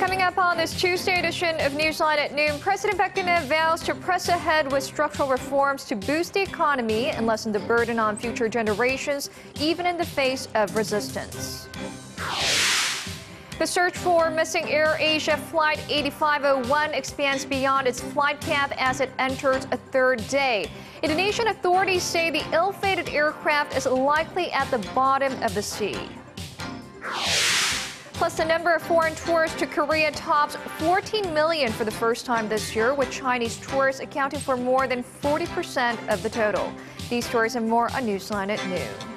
Coming up on this Tuesday edition of Newsline at noon, President Park Geun-hye vows to press ahead with structural reforms to boost the economy and lessen the burden on future generations, even in the face of resistance. The search for missing AirAsia Flight 8501 expands beyond its flight path as it enters a third day. Indonesian authorities say the ill-fated aircraft is likely at the bottom of the sea. Plus, the number of foreign tourists to Korea tops 14 million for the first time this year, with Chinese tourists accounting for more than 40% of the total. These stories and more on Newsline at noon.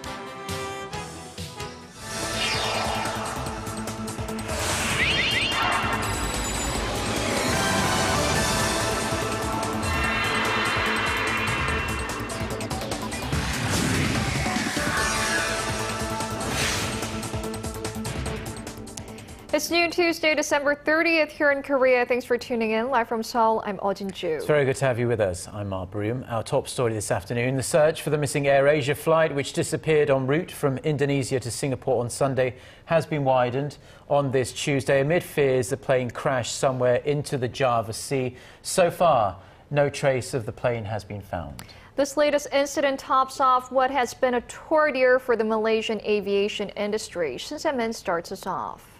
It's noon Tuesday, December 30th here in Korea. Thanks for tuning in. Live from Seoul, I'm Eoh Jin-joo. It's very good to have you with us. I'm Mark Broome. Our top story this afternoon, the search for the missing AirAsia flight, which disappeared en route from Indonesia to Singapore on Sunday, has been widened on this Tuesday amid fears the plane crashed somewhere into the Java Sea. So far, no trace of the plane has been found. This latest incident tops off what has been a torrid year for the Malaysian aviation industry. Shin Se-min starts us off.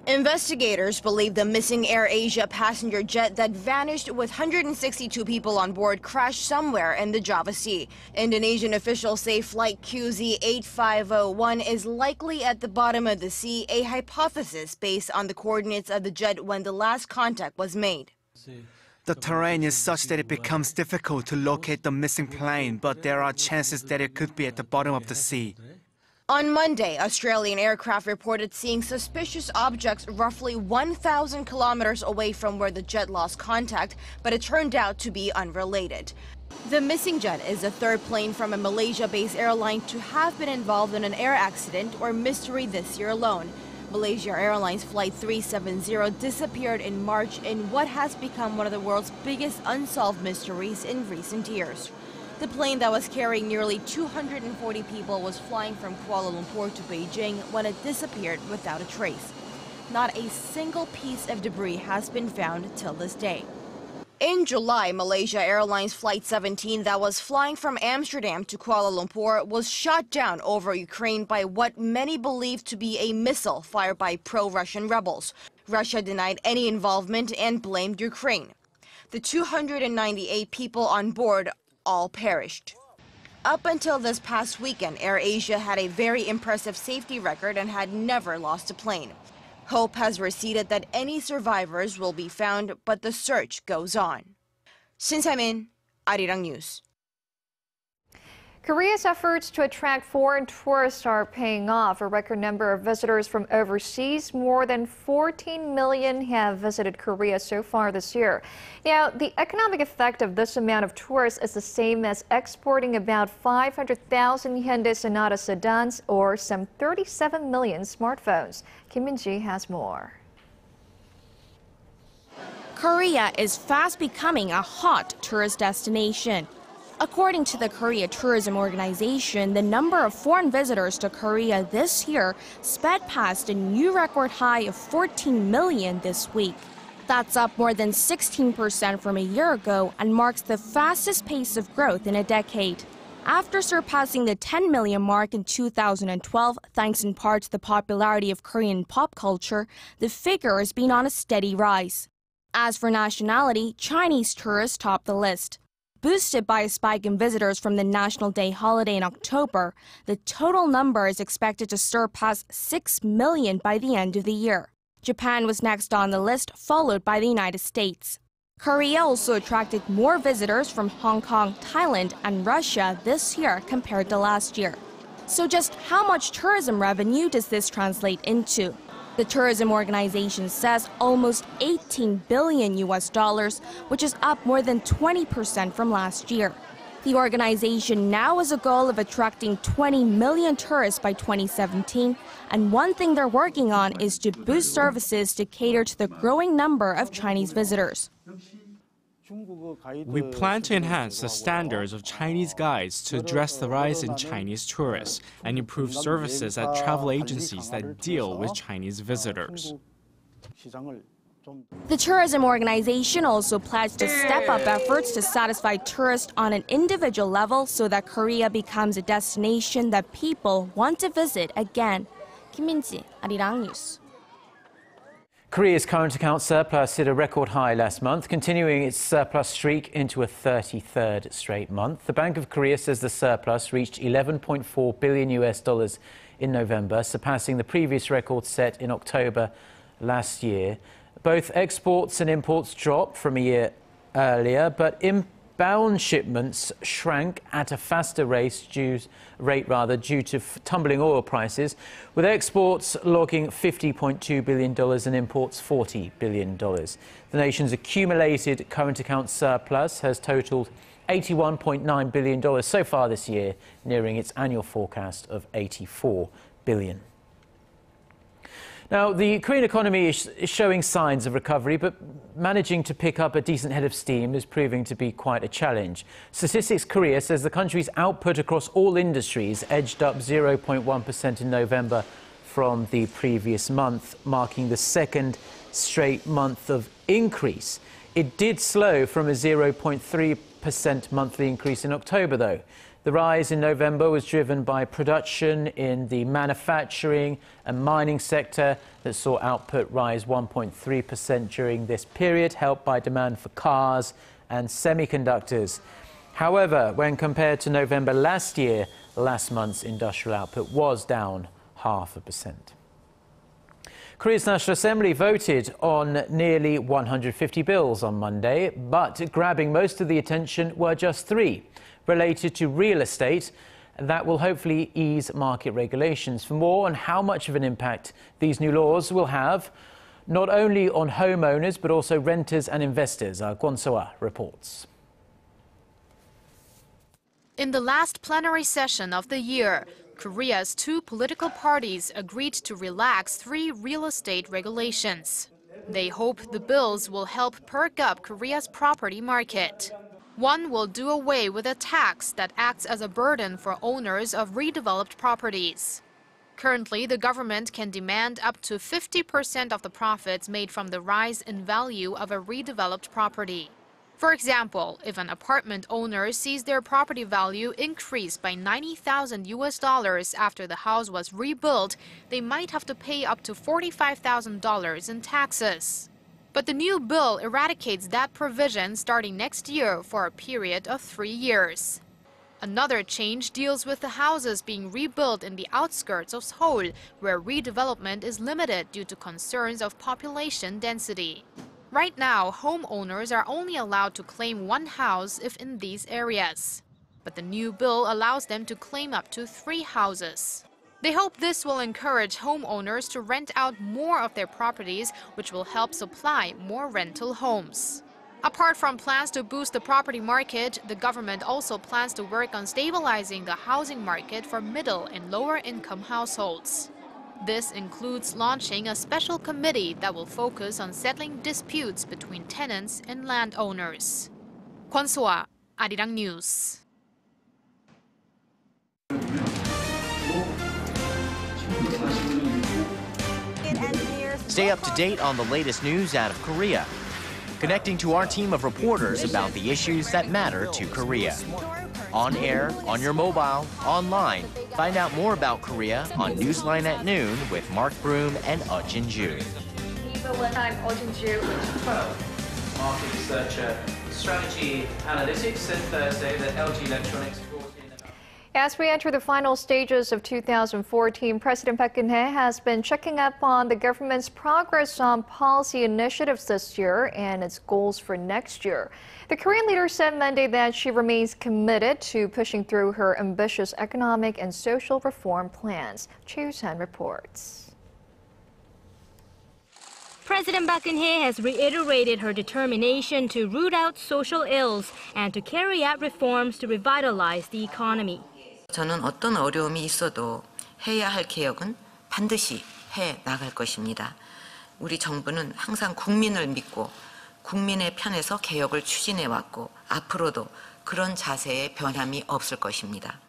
Investigators believe the missing AirAsia passenger jet that vanished with 162 people on board crashed somewhere in the Java Sea. Indonesian officials say flight QZ8501 is likely at the bottom of the sea, a hypothesis based on the coordinates of the jet when the last contact was made. The terrain is such that it becomes difficult to locate the missing plane, but there are chances that it could be at the bottom of the sea. On Monday, Australian aircraft reported seeing suspicious objects roughly 1,000 kilometers away from where the jet lost contact, but it turned out to be unrelated. The missing jet is the third plane from a Malaysia-based airline to have been involved in an air accident or mystery this year alone. Malaysia Airlines Flight 370 disappeared in March in what has become one of the world's biggest unsolved mysteries in recent years. The plane that was carrying nearly 240 people was flying from Kuala Lumpur to Beijing when it disappeared without a trace. Not a single piece of debris has been found till this day. In July, Malaysia Airlines Flight 17 that was flying from Amsterdam to Kuala Lumpur was shot down over Ukraine by what many believe to be a missile fired by pro-Russian rebels. Russia denied any involvement and blamed Ukraine. The 298 people on board all perished. Up until this past weekend, AirAsia had a very impressive safety record and had never lost a plane. Hope has receded that any survivors will be found, but the search goes on. Shin Se-min, Arirang News. Korea's efforts to attract foreign tourists are paying off. A record number of visitors from overseas, more than 14 million, have visited Korea so far this year. Now, the economic effect of this amount of tourists is the same as exporting about 500,000 Hyundai Sonata sedans or some 37 million smartphones. Kim Min-ji has more. Korea is fast becoming a hot tourist destination. According to the Korea Tourism Organization, the number of foreign visitors to Korea this year sped past a new record high of 14 million this week. That's up more than 16% from a year ago and marks the fastest pace of growth in a decade. After surpassing the 10 million mark in 2012, thanks in part to the popularity of Korean pop culture, the figure has been on a steady rise. As for nationality, Chinese tourists top the list. Boosted by a spike in visitors from the National Day holiday in October, the total number is expected to surpass 6 million by the end of the year. Japan was next on the list, followed by the United States. Korea also attracted more visitors from Hong Kong, Thailand, and Russia this year compared to last year. So just how much tourism revenue does this translate into? The tourism organization says almost $18 billion, which is up more than 20% from last year. The organization now has a goal of attracting 20 million tourists by 2017, and one thing they're working on is to boost services to cater to the growing number of Chinese visitors. We plan to enhance the standards of Chinese guides to address the rise in Chinese tourists and improve services at travel agencies that deal with Chinese visitors. The tourism organization also pledged to step up efforts to satisfy tourists on an individual level so that Korea becomes a destination that people want to visit again. Kim Min-ji, Arirang News. Korea's current account surplus hit a record high last month, continuing its surplus streak into a 33rd straight month. The Bank of Korea says the surplus reached $11.4 billion in November, surpassing the previous record set in October last year. Both exports and imports dropped from a year earlier, but inbound shipments shrank at a faster rate due to tumbling oil prices, with exports logging $50.2 billion and imports $40 billion. The nation's accumulated current account surplus has totaled $81.9 billion so far this year, nearing its annual forecast of $84 billion. Now, the Korean economy is showing signs of recovery, but managing to pick up a decent head of steam is proving to be quite a challenge. Statistics Korea says the country's output across all industries edged up 0.1% in November from the previous month, marking the second straight month of increase. It did slow from a 0.3% monthly increase in October, though. The rise in November was driven by production in the manufacturing and mining sector that saw output rise 1.3% during this period, helped by demand for cars and semiconductors. However, when compared to November last year, last month's industrial output was down 0.5%. Korea's National Assembly voted on nearly 150 bills on Monday, but grabbing most of the attention were just 3. Related to real estate, that will hopefully ease market regulations. For more on how much of an impact these new laws will have, not only on homeowners but also renters and investors, our Kwon So-ah reports. In the last plenary session of the year, Korea's 2 political parties agreed to relax 3 real estate regulations. They hope the bills will help perk up Korea's property market. One will do away with a tax that acts as a burden for owners of redeveloped properties. Currently, the government can demand up to 50% of the profits made from the rise in value of a redeveloped property. For example, if an apartment owner sees their property value increase by $90,000 after the house was rebuilt, they might have to pay up to $45,000 in taxes. But the new bill eradicates that provision starting next year for a period of 3 years. Another change deals with the houses being rebuilt in the outskirts of Seoul, where redevelopment is limited due to concerns of population density. Right now, homeowners are only allowed to claim 1 house if in these areas. But the new bill allows them to claim up to 3 houses. They hope this will encourage homeowners to rent out more of their properties, which will help supply more rental homes. Apart from plans to boost the property market, the government also plans to work on stabilizing the housing market for middle and lower-income households. This includes launching a special committee that will focus on settling disputes between tenants and landowners. Kwon So-ah, Arirang News. Stay up to date on the latest news out of Korea, connecting to our team of reporters about the issues that matter to Korea. On air, on your mobile, online. Find out more about Korea on Newsline at noon with Mark Broome and Eoh Jin-joo. I'm Eoh Jin-joo with Perk. Market researcher, strategy analytics, said Thursday that LG Electronics. As we enter the final stages of 2014, President Park Geun-hye has been checking up on the government's progress on policy initiatives this year and its goals for next year. The Korean leader said Monday that she remains committed to pushing through her ambitious economic and social reform plans. Choi San reports. President Park Geun-hye has reiterated her determination to root out social ills and to carry out reforms to revitalize the economy. 저는 어떤 어려움이 있어도 해야 할 개혁은 반드시 해 나갈 것입니다. 우리 정부는 항상 국민을 믿고 국민의 편에서 개혁을 추진해왔고 앞으로도 그런 자세의 변함이 없을 것입니다.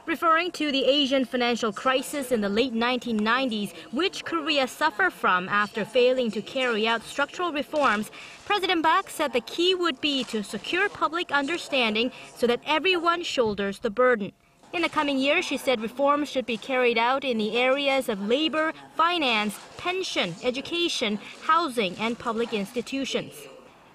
Referring to the Asian financial crisis in the late 1990s, which Korea suffered from after failing to carry out structural reforms, President Park said the key would be to secure public understanding so that everyone shoulders the burden. In the coming years, she said reforms should be carried out in the areas of labor, finance, pension, education, housing, and public institutions.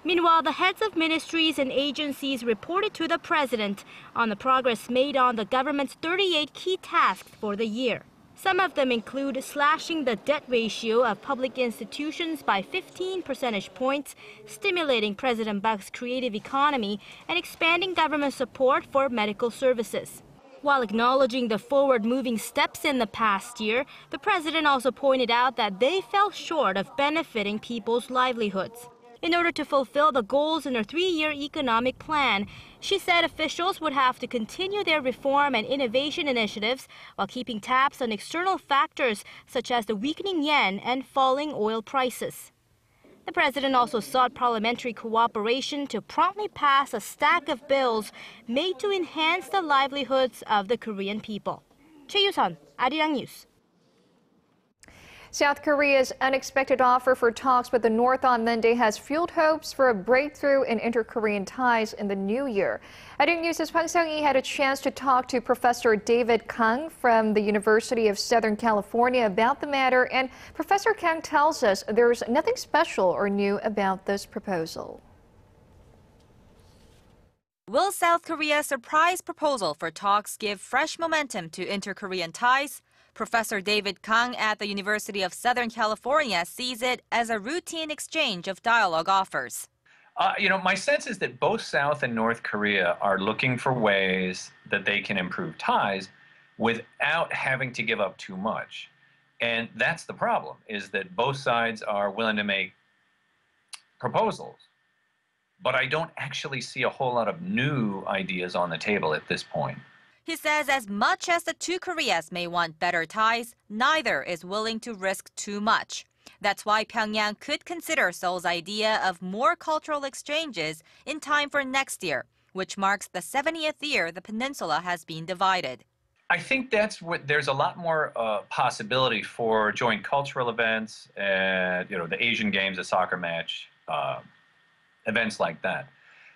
Meanwhile, the heads of ministries and agencies reported to the president on the progress made on the government's 38 key tasks for the year. Some of them include slashing the debt ratio of public institutions by 15 percentage points, stimulating President Park's creative economy, and expanding government support for medical services. While acknowledging the forward-moving steps in the past year, the president also pointed out that they fell short of benefiting people's livelihoods. In order to fulfill the goals in her 3-year economic plan, she said officials would have to continue their reform and innovation initiatives while keeping tabs on external factors such as the weakening yen and falling oil prices. The president also sought parliamentary cooperation to promptly pass a stack of bills made to enhance the livelihoods of the Korean people. Choi Yu-sun, Arirang News. South Korea's unexpected offer for talks with the North on Monday has fueled hopes for a breakthrough in inter-Korean ties in the new year. Arirang News' Park Geun-hye had a chance to talk to Professor David Kang from the University of Southern California about the matter, and Professor Kang tells us there's nothing special or new about this proposal. Will South Korea's surprise proposal for talks give fresh momentum to inter-Korean ties? Professor David Kang at the University of Southern California sees it as a routine exchange of dialogue offers. My sense is that both South and North Korea are looking for ways that they can improve ties without having to give up too much. And that's the problem, is that both sides are willing to make proposals. But I don't actually see a whole lot of new ideas on the table at this point. He says as much as the two Koreas may want better ties, neither is willing to risk too much. That's why Pyongyang could consider Seoul's idea of more cultural exchanges in time for next year, which marks the 70th year the peninsula has been divided. I think that's what there's a lot more possibility for joint cultural events, the Asian Games, a soccer match, events like that.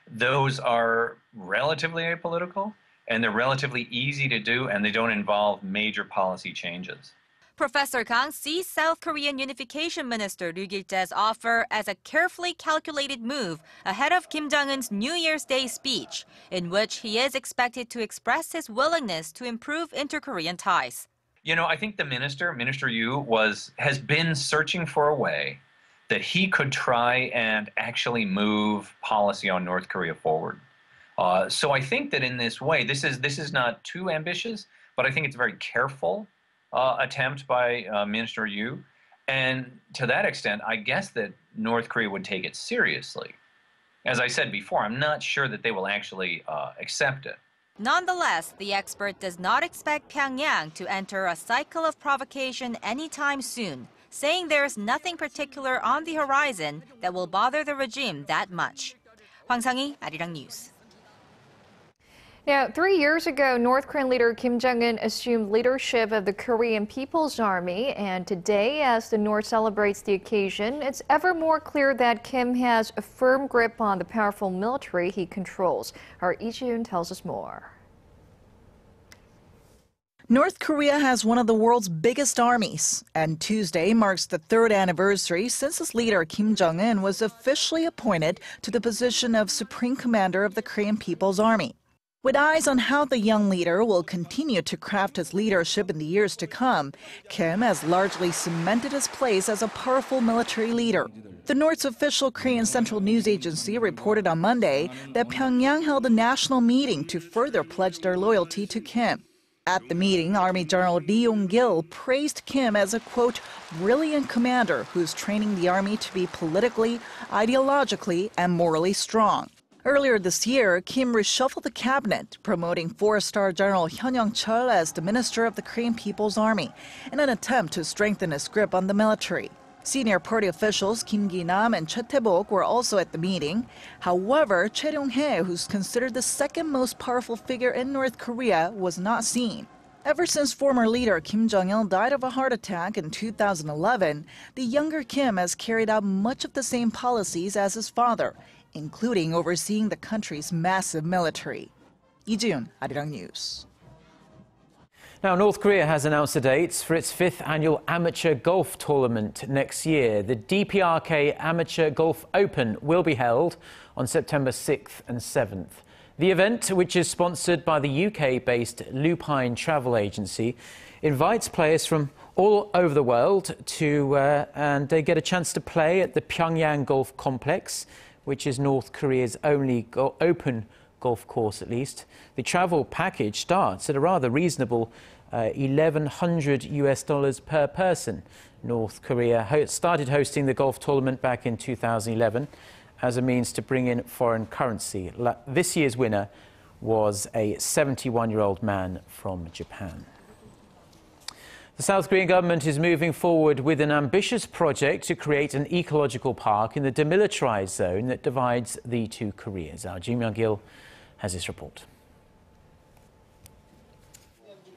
Those are relatively apolitical, and they're relatively easy to do, and they don't involve major policy changes. Professor Kang sees South Korean Unification Minister Lee Gil-jae's offer as a carefully calculated move ahead of Kim Jong-un's New Year's Day speech, in which he is expected to express his willingness to improve inter-Korean ties. I think the Minister Eoh, has been searching for a way that he could try and actually move policy on North Korea forward. So I think that in this way, this is not too ambitious, but I think it's a very careful attempt by Minister Eoh. And to that extent, I guess that North Korea would take it seriously. As I said before, I'm not sure that they will actually accept it. Nonetheless, the expert does not expect Pyongyang to enter a cycle of provocation anytime soon, saying there's nothing particular on the horizon that will bother the regime that much. Park Geun-hye, Arirang News. Now, 3 years ago, North Korean leader Kim Jong-un assumed leadership of the Korean People's Army, and today, as the North celebrates the occasion, it's ever more clear that Kim has a firm grip on the powerful military he controls. Our Eoh Jin-joo tells us more. North Korea has one of the world's biggest armies, and Tuesday marks the 3rd anniversary since its leader Kim Jong-un was officially appointed to the position of Supreme Commander of the Korean People's Army. With eyes on how the young leader will continue to craft his leadership in the years to come, Kim has largely cemented his place as a powerful military leader. The North's official Korean Central News Agency reported on Monday that Pyongyang held a national meeting to further pledge their loyalty to Kim. At the meeting, Army General Lee Yong-gil praised Kim as a, quote, brilliant commander who's training the army to be politically, ideologically, and morally strong. Earlier this year, Kim reshuffled the cabinet, promoting 4-star General Hyun Young-chul as the Minister of the Korean People's Army in an attempt to strengthen his grip on the military. Senior party officials Kim Ki-nam and Choi Tae-bok were also at the meeting. However, Choi Ryong-hae, who's considered the second most powerful figure in North Korea, was not seen. Ever since former leader Kim Jong-il died of a heart attack in 2011, the younger Kim has carried out much of the same policies as his father, including overseeing the country's massive military. Lee Ji-yoon, Arirang News. Now, North Korea has announced the dates for its 5th annual amateur golf tournament next year. The DPRK Amateur Golf Open will be held on September 6th and 7th. The event, which is sponsored by the UK-based Lupine travel agency, invites players from all over the world and they get a chance to play at the Pyongyang Golf Complex, which is North Korea's only open golf course, at least. The travel package starts at a rather reasonable $1,100 per person. North Korea started hosting the golf tournament back in 2011 as a means to bring in foreign currency. This year's winner was a 71-year-old man from Japan. The South Korean government is moving forward with an ambitious project to create an ecological park in the demilitarized zone that divides the two Koreas. Our Jim Young-gil has this report.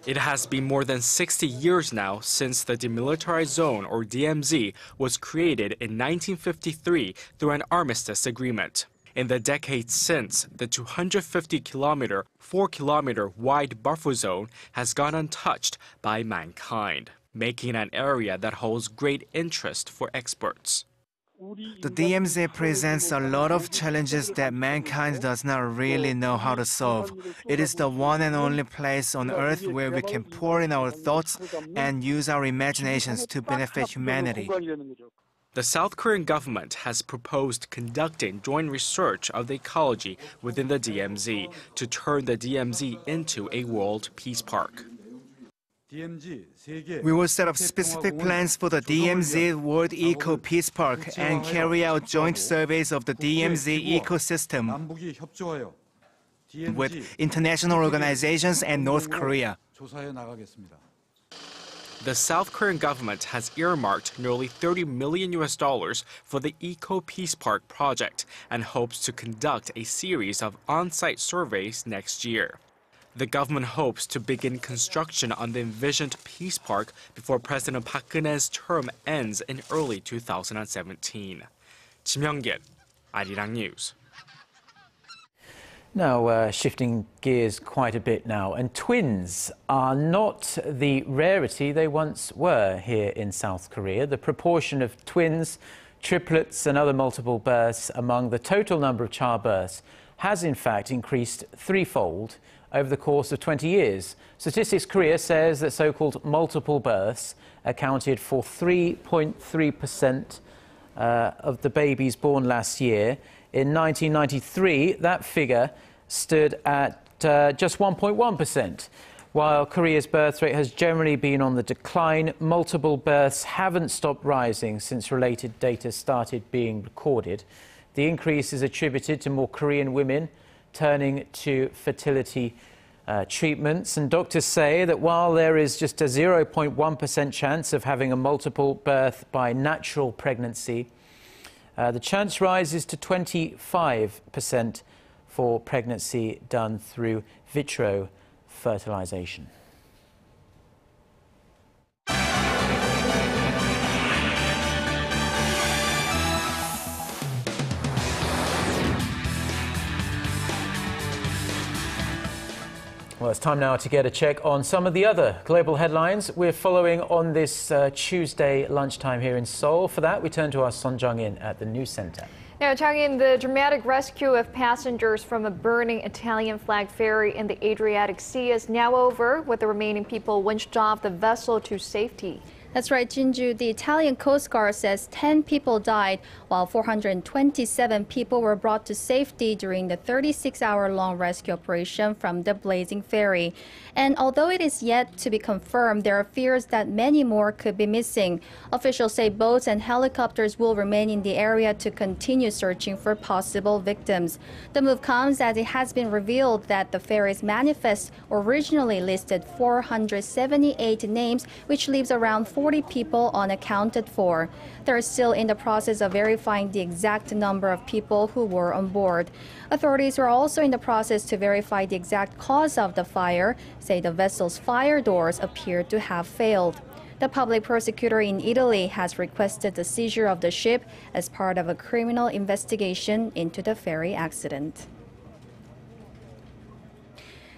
It has been more than 60 years now since the Demilitarized Zone, or DMZ, was created in 1953 through an armistice agreement. In the decades since, the 250-kilometer, 4-kilometer wide buffer zone has gone untouched by mankind, making an area that holds great interest for experts. The DMZ presents a lot of challenges that mankind does not really know how to solve. It is the one and only place on Earth where we can pour in our thoughts and use our imaginations to benefit humanity. The South Korean government has proposed conducting joint research of the ecology within the DMZ to turn the DMZ into a world peace park. We will set up specific plans for the DMZ World Eco Peace Park and carry out joint surveys of the DMZ ecosystem with international organizations and North Korea. The South Korean government has earmarked nearly $30 million for the Eco Peace Park project and hopes to conduct a series of on-site surveys next year. The government hopes to begin construction on the envisioned peace park before President Park Geun-hye's term ends in early 2017. Jim Young-gil, Arirang News. Now, shifting gears quite a bit now, and twins are not the rarity they once were here in South Korea. The proportion of twins, triplets and other multiple births among the total number of childbirths has in fact increased threefold over the course of 20 years. Statistics Korea says that so-called multiple births accounted for 3.3% of the babies born last year. In 1993, that figure stood at just 1.1%. While Korea's birth rate has generally been on the decline, multiple births haven't stopped rising since related data started being recorded. The increase is attributed to more Korean women turning to fertility treatments. And doctors say that while there is just a 0.1% chance of having a multiple birth by natural pregnancy, the chance rises to 25% for pregnancy done through vitro fertilization. Well, it's time now to get a check on some of the other global headlines we're following on this Tuesday lunchtime here in Seoul. For that, we turn to our Son Jung-in at the News Center. Now, Jung-in, the dramatic rescue of passengers from a burning Italian flag ferry in the Adriatic Sea is now over, with the remaining people winched off the vessel to safety. That's right, Jin-joo. The Italian Coast Guard says 10 people died, while 427 people were brought to safety during the 36-hour-long rescue operation from the blazing ferry. And although it is yet to be confirmed, there are fears that many more could be missing. Officials say boats and helicopters will remain in the area to continue searching for possible victims. The move comes as it has been revealed that the ferry's manifest originally listed 478 names, which leaves around 40 40 people unaccounted for. They're still in the process of verifying the exact number of people who were on board. Authorities were also in the process to verify the exact cause of the fire, say the vessel's fire doors appear to have failed. The public prosecutor in Italy has requested the seizure of the ship as part of a criminal investigation into the ferry accident.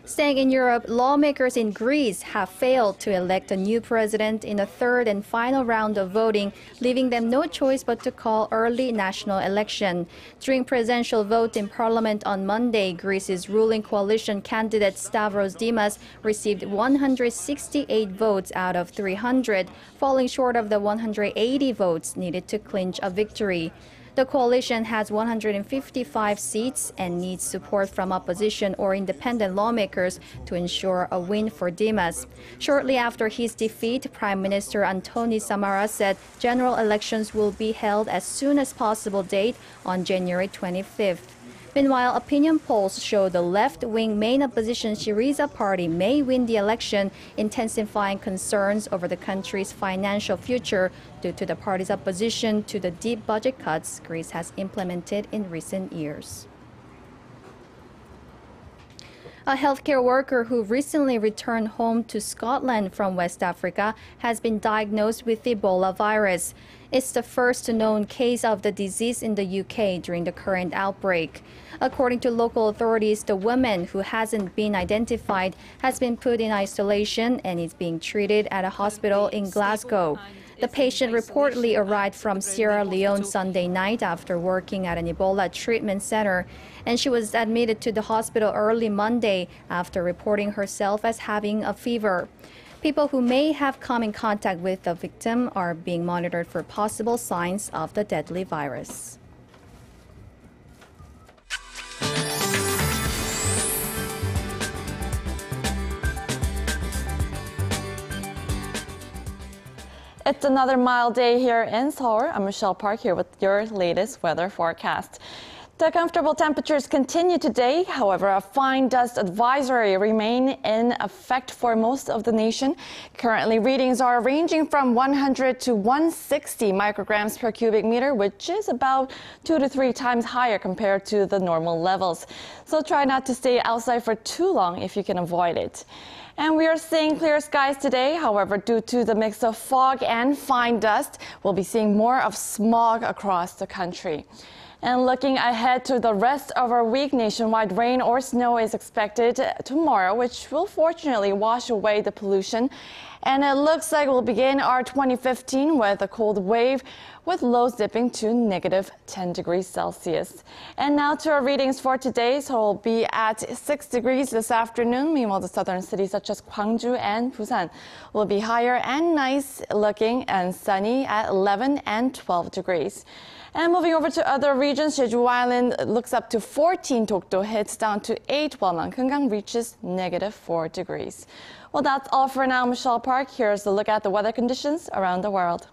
Staying in Europe, lawmakers in Greece have failed to elect a new president in a third and final round of voting, leaving them no choice but to call early national election. During presidential vote in parliament on Monday, Greece's ruling coalition candidate Stavros Dimas received 168 votes out of 300, falling short of the 180 votes needed to clinch a victory. The coalition has 155 seats and needs support from opposition or independent lawmakers to ensure a win for Dimas. Shortly after his defeat, Prime Minister Antonis Samaras said general elections will be held as soon as possible date on January 25th. Meanwhile, opinion polls show the left-wing main opposition Syriza party may win the election, intensifying concerns over the country's financial future due to the party's opposition to the deep budget cuts Greece has implemented in recent years. A healthcare worker who recently returned home to Scotland from West Africa has been diagnosed with Ebola virus. It's the first known case of the disease in the UK during the current outbreak. According to local authorities, the woman, who hasn't been identified, has been put in isolation and is being treated at a hospital in Glasgow. The patient reportedly arrived from Sierra Leone Sunday night after working at an Ebola treatment center, and she was admitted to the hospital early Monday after reporting herself as having a fever. People who may have come in contact with the victim are being monitored for possible signs of the deadly virus. It's another mild day here in Seoul. I'm Michelle Park here with your latest weather forecast. The comfortable temperatures continue today. However, a fine dust advisory remain in effect for most of the nation. Currently, readings are ranging from 100 to 160 micrograms per cubic meter, which is about 2 to 3 times higher compared to the normal levels. So try not to stay outside for too long if you can avoid it. And we are seeing clear skies today. However, due to the mix of fog and fine dust, we'll be seeing more of smog across the country. And looking ahead to the rest of our week, nationwide rain or snow is expected tomorrow, which will fortunately wash away the pollution. And it looks like we'll begin our 2015 with a cold wave, with lows dipping to negative 10 degrees Celsius. And now to our readings for today. So we'll be at 6 degrees this afternoon. Meanwhile, the southern cities such as Gwangju and Busan will be higher and nice looking and sunny at 11 and 12 degrees. And moving over to other regions, Jeju Island looks up to 14, Dokdo hits down to 8, while Mankungang reaches negative 4 degrees. Well, that's all for now. Michelle Park. Here's a look at the weather conditions around the world.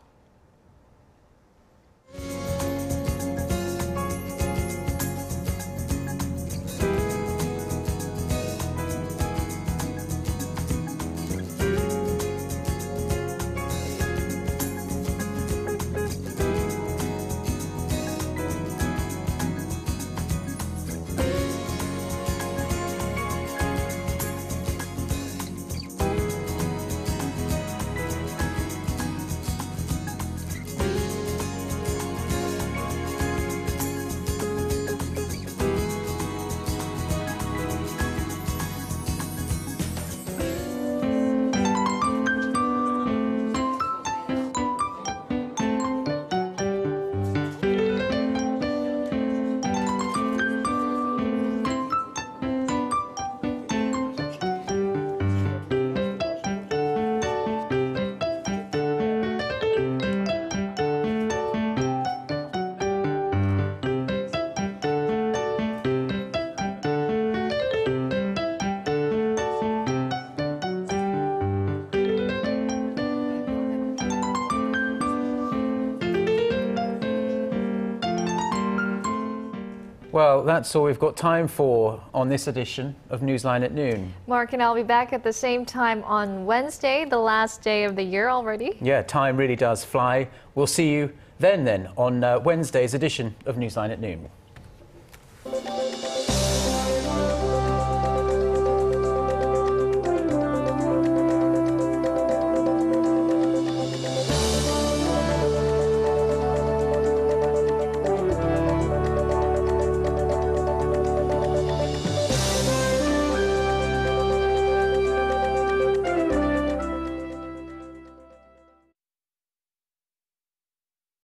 Well, that's all we've got time for on this edition of Newsline at Noon. Mark and I'll be back at the same time on Wednesday, the last day of the year already. Yeah, time really does fly. We'll see you then on Wednesday's edition of Newsline at Noon.